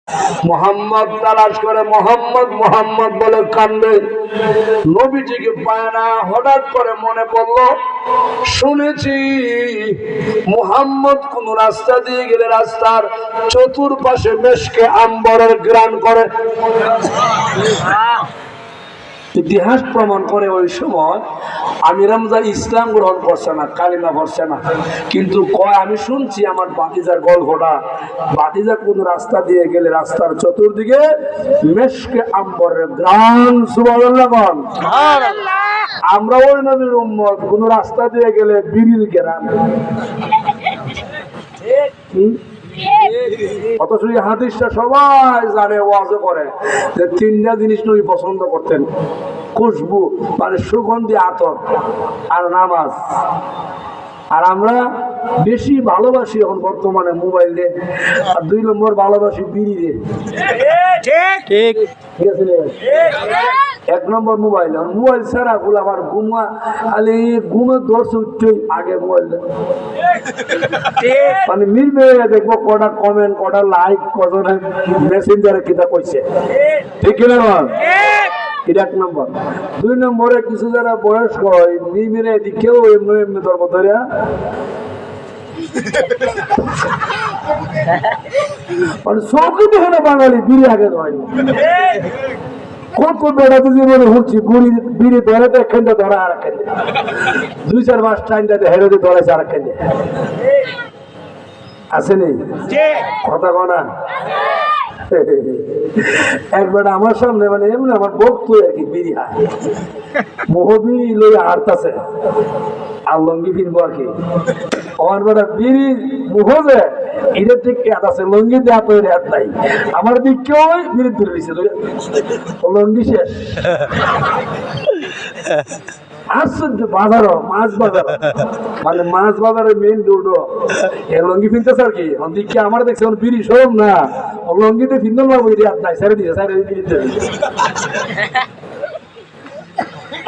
মোহাম্মদ তালাশ করে মোহাম্মদ মোহাম্মদ বলে কান্দে, নবীজিকে পায় না। হঠাৎ করে মনে পড়ল, শুনেছি মোহাম্মদ কোন রাস্তা দিয়ে গেলে রাস্তার চতুর্পাশে মেশকে আম্বরের গ্রান করে। ইতিহাস প্রমাণ করে ওই সময় আমির হামজা ইসলাম গ্রহণ করছে না, কালিমা পড়ছে না, কিন্তু কয় আমি শুনছি আমার ভাতিজার গল্পটা, ভাতিজা কোন রাস্তা দিয়ে গেলে রাস্তার চতুর্দিকে মেশকে আম্বরের গ্রান। সুবহানাল্লাহ। আমরা ওই নবীর উম্মত, কোন রাস্তা দিয়ে গেলে বিড়ির গ্রান। অথচ এই হাদিসটা সবাই জানে, ওয়াজও করে যে তিনটা জিনিস নবী পছন্দ করতেন: খুশবু মানে সুগন্ধি আতর, আর নামাজ। আর আমরা বেশি ভালোবাসি এখন বর্তমানে মোবাইল দিয়ে, আর 2 নম্বর ভালোবাসি বিড়ি দিয়ে। ঠিক আছে। 1 নম্বর মোবাইল। আর মোবাইল ছাড়া গুলো আমার ঘুমা, খালি ঘুমে দর্শে উঠছে আগে মোবাইল, মানে মিলবে দেখবো কটা কমেন্ট, কটা লাইক, কজনে মেসেঞ্জারে কিতা কইছে। ঠিক না? এটা 1 নম্বর। 2 নম্বরে কিছু যারা বয়স্ক নিমিরে দিকেও এমনি এমনি ধর্ম ধরিয়া মানে চৌকি দেখে না বাঙালি বিড়ি আগে ধরেনি। কত বেড়াতে জীবনে হচ্ছি বিড়ি ধরে তো একখানটা ধরা, আর একখান 2-4 মাস টাইমটাতে হেরোতে ধরেছে আর একখান আসেনি। কথা কনা একবার আমার সামনে মানে এমনি আমার বক্ত আর কি বিড়ি হায় মোহবিড়ি লইয়া হারতাছে, আর লঙ্গি ফিরবো আর কি। আমার বেটা বিড়ি মুহবে এটা ঠিক হাত আছে, লঙ্গি দিয়ে হাত হাত নাই। আমার দিক কেউ বিড়ি ধরে দিচ্ছে, লঙ্গি শেষ। আশ্চর্য। বাজারও মাছ বাজার, মানে মাছ বাজারের মেন রোড লঙ্গি ফিনতেছে আর কি। দিকে আমার দেখছে বিড়ি সরম না, লঙ্গিতে ফিন্দল না, বিড়ি হাত নাই, ছেড়ে দিচ্ছে, ছেড়ে বিড়ি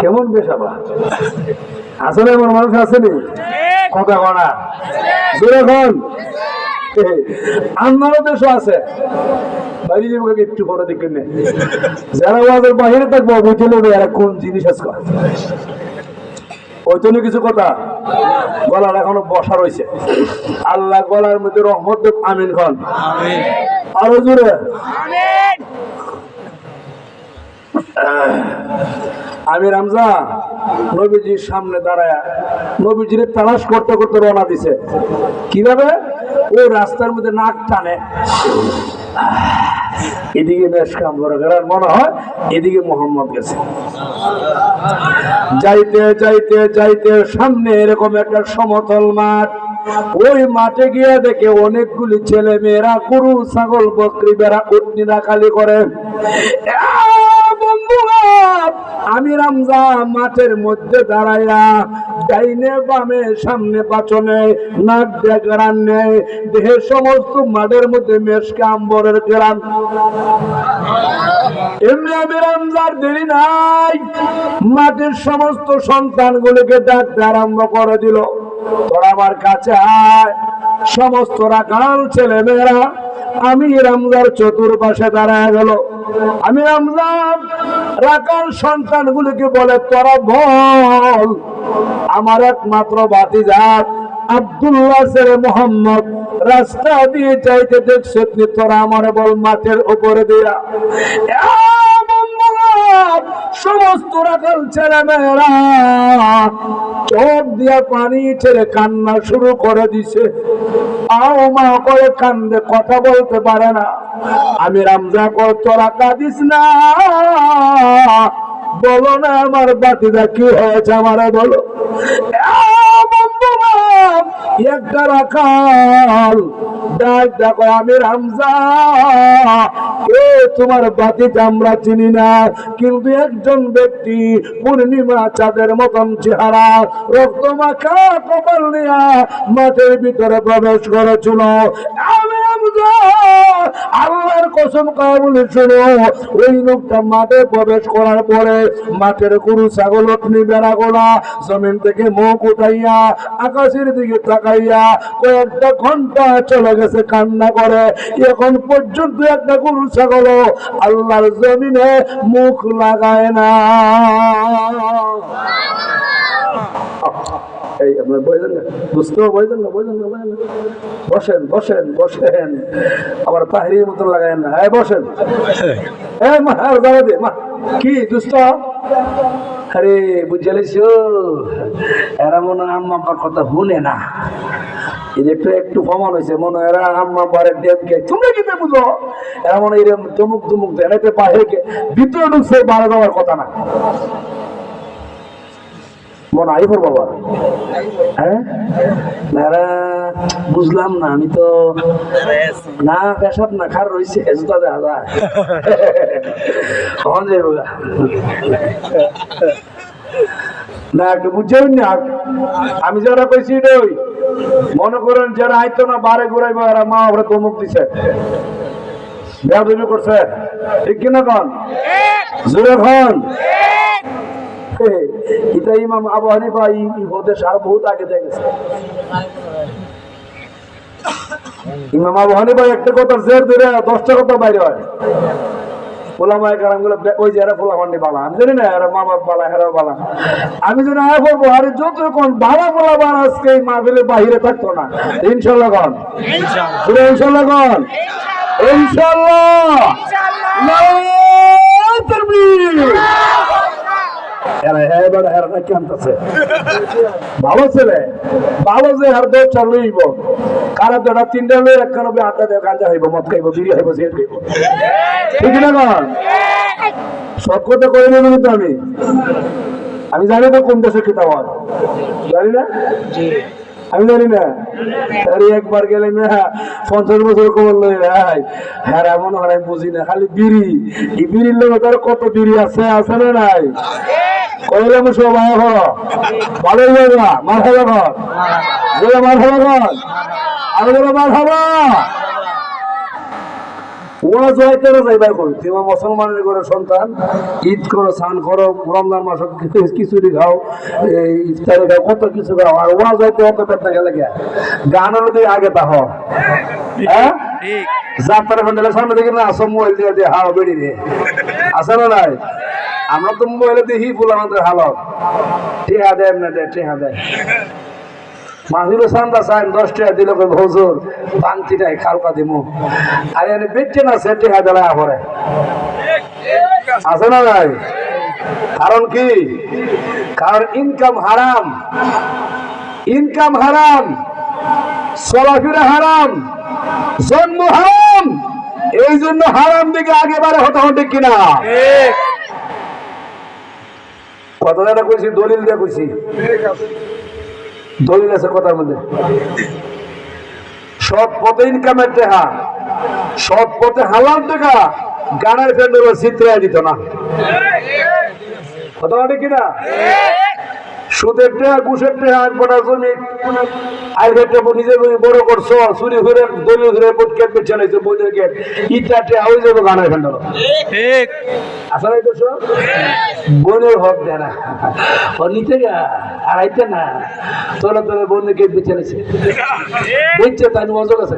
কেমন বেশাবা। আসলে এমন মানুষ আসেনি। কথা কনা যখন আন্নারও দেশও আছে, বাইরে যাবো একটু পরে দেখবেন যারা ওদের বাহিরে থাকবো বুঝলে এরা কোন জিনিস আছে। ওই জন্য কিছু কথা গলার এখনো বসা রয়েছে। আল্লাহ গলার মধ্যে রহমত দেব। আমিন খান। আরো জোরে আমির হামজা নবীজির সামনে দাঁড়ায় নবীজির তালাশ করতে করতে রওনা দিছে। কিভাবে? ও রাস্তার মধ্যে নাক টানে, এদিকে মেশকাম করে মনে হয় এদিকে মোহাম্মদ গেছে। যাইতে যাইতে যাইতে সামনে এরকম একটা সমতল মাঠ। ওই মাঠে গিয়ে দেখে অনেকগুলি ছেলে মেয়েরা গরু, ছাগল, বকরি, বেড়া, উটনি রাখালি করে। আমির হামজা মাঠের মধ্যে দাঁড়াইয়া ডাইনে বামে সামনে পাছনে নাক দিয়ে গ্রান নেয়, দেহের সমস্ত মাঠের মধ্যে মেশকে আম্বরের গ্রান। এমনি আমির হামজার দেরি নাই, মাঠের সমস্ত সন্তানগুলিকে ডাকতে আরম্ভ করে দিল, তোরা আমার কাছে আয়। সমস্ত রাখাল ছেলে মেয়েরা আমির হামজার চতুর্পাশে দাঁড়ায় গেল। আমির হামজা রাখাল সন্তানগুলিকে বলে, তোরা বল আমার একমাত্র ভাতিজা আব্দুল্লাহ ছেলে মোহাম্মদ রাস্তা দিয়ে যাইতে দেখছে, তোরা আমারে বল মাঠের উপরে দিয়া। সমস্ত রাখাল ছেলে মেয়েরা চোখ দিয়া পানি ছেড়ে কান্না শুরু করে দিছে। আও মা করে কান্দে, কথা বলতে পারে না। আমির হামজা কয়, তোরা কাঁদিস না, বলো না আমার বাতিদা কি হয়েছে, আমারে বলো। একটা রাখাল ডাক দেখো, আমির হামজা কে তোমার বাতিদা আমরা চিনি না, কিন্তু একজন ব্যক্তি পূর্ণিমা চাঁদের মতন চেহারা, রক্ত মাখা কপাল নিয়ে মাঠের ভিতরে প্রবেশ করেছিল। আমির আল্লাহর কসম করে বলে শোনো, ওই লোকটা মাঠে প্রবেশ করার পরে মাঠের গরু ছাগল আপনি বেড়াগোলা জমিন থেকে মুখ উঠাইয়া আকাশের দিকে তাকাইয়া কয়েকটা ঘন্টা চলে গেছে কান্না করে। এখন পর্যন্ত একটা গরু ছাগল আল্লাহর জমিনে মুখ লাগায় না। এই আপনার বইলেন না, বুঝতেও বইলেন না, বসেন বসেন বসেন, আবার তাহিরির মতন লাগায়েন না। হ্যাঁ বসেন। হ্যাঁ মা আর যাওয়া দে মা। কি দুষ্ট? আরে বুঝালিস এরা মনে হয় আম্মা আব্বার কথা শুনে না। এই যে একটু প্রমাণ হয়েছে মনে হয় এরা আম্মা আব্বারের ডেমকে তোমরা কি বুঝো, এরা মনে হয় এরকম চমুক তুমুক দেয়, এতে বাহিরে ভিতরে ঢুকছে বাড়া দেওয়ার কথা না। মনে আই পর বাবা। হ্যাঁ বুঝলাম না, আমি তো না পেশাব না খার রয়েছে জুতা দেখা যায় না, একটু বুঝছেন না। আমি যারা কইছি ওই মনে করেন যারা আইতো না বারে ঘুরাইবো এরা মা ওরা তমুক দিছে বেয়াদবি করছে, ঠিক কিনা কন জোরে খন। এটা ইমাম আবু হানিফা হতে সার বহুত আগে দেখেছে। ইমাম আবু হানিফা একটা কথা জের ধরে 10টা কথা বাইরে হয়। ওলামায়ে কেরাম গুলো ওই যে এরা পোলাপান্ডি বালা, আমি জানি না এরা মা বাপ বালা হেরা বালা, আমি জানি আয় করবো। আরে যতক্ষণ বালা পোলাপান আজকে এই মাহফিলের বাহিরে থাকতো না। ইনশাল্লাহ কন, ইনশাল্লাহ কন, ইনশাল্লাহ। ভালো ছেলে ভালো যে আর দোষ চালুইব কারা দুটা তিনটা লোক একখানে আড্ডা দেয়, গাঁজা হইব, মদ খাইব, বিড়ি হইব, সিগারেট খাইব, ঠিক না কন? সব কথা করে নেব কিন্তু আমি জানি না কোন দেশে কিতাব হয়, জানি না, আমি জানি না। একবার গেলে না 50 বছর কবর লই ভাই, হ্যাঁ এমন হয় আমি বুঝি না, খালি বিড়ি। এই বিড়ির লোক তার কত বিড়ি আছে আছে না নাই? কইলাম সব ভাই হলো ভালোই যাবা মার খাবা ঘর বলে মার খাবা ঘর আরো বলে মার খাবা। ওরা যাইতে যাইবার করি তোমার মুসলমানের ঘরে সন্তান, ঈদ করো, স্নান করো, রমজান মাস খিচুড়ি খাও, ইফতারি খাও, কত কিছু খাও, আর ওরা যাইতে অত পেটটা গেলে গে গান হলো তুই আগে তা হ্যাঁ যাত্রা ফেন্ডেলের সামনে দেখি না আসো মোবাইল দিয়ে দিয়ে হাও বেড়ি রে আসে না নাই? আমরা তো মোবাইলে দেখি ফুল আমাদের হালত টেহা দেয় না দেয়, টেহা দেয় মাহির সান্দা চাই 10 টাকা দিল ভজুর বাংতি নাই খালকা দিমু, আর এনে বেচছে না সে টেহা দেয় পরে আছে না নাই? কারণ কি? কারণ ইনকাম হারাম, ইনকাম হারাম, চলাফেরা হারাম, জন্ম হারাম, এই জন্য হারাম দিকে আগে বারে হতে হবে কিনা? কথাটা কইছি দলিল দিয়ে কইছি, দলিল আছে কথার মধ্যে। সৎ পথে ইনকামের টাকা, সৎ পথে হালাল টাকা গানের ফেন্ডের চিত্রায় দিত না, কথা বলে কিনা? সুদের টাকা, ঘুষের টাকা, একবার জমি আইভেটটা নিজে বড় করছো, চুরি ঘুরে দলীয় ঘুরে গেট বেছে নিয়েছো, বইদের গেট ইটা টাকা হয়ে যাবে গানের ফেন্ডার, ঠিক আসলে তো বোনের হক দেয় না, ও নিতে গা আর আইতে না, তোলা তোলা বোনের গেট বেছে নিয়েছে, বুঝছে তাই মজা আছে।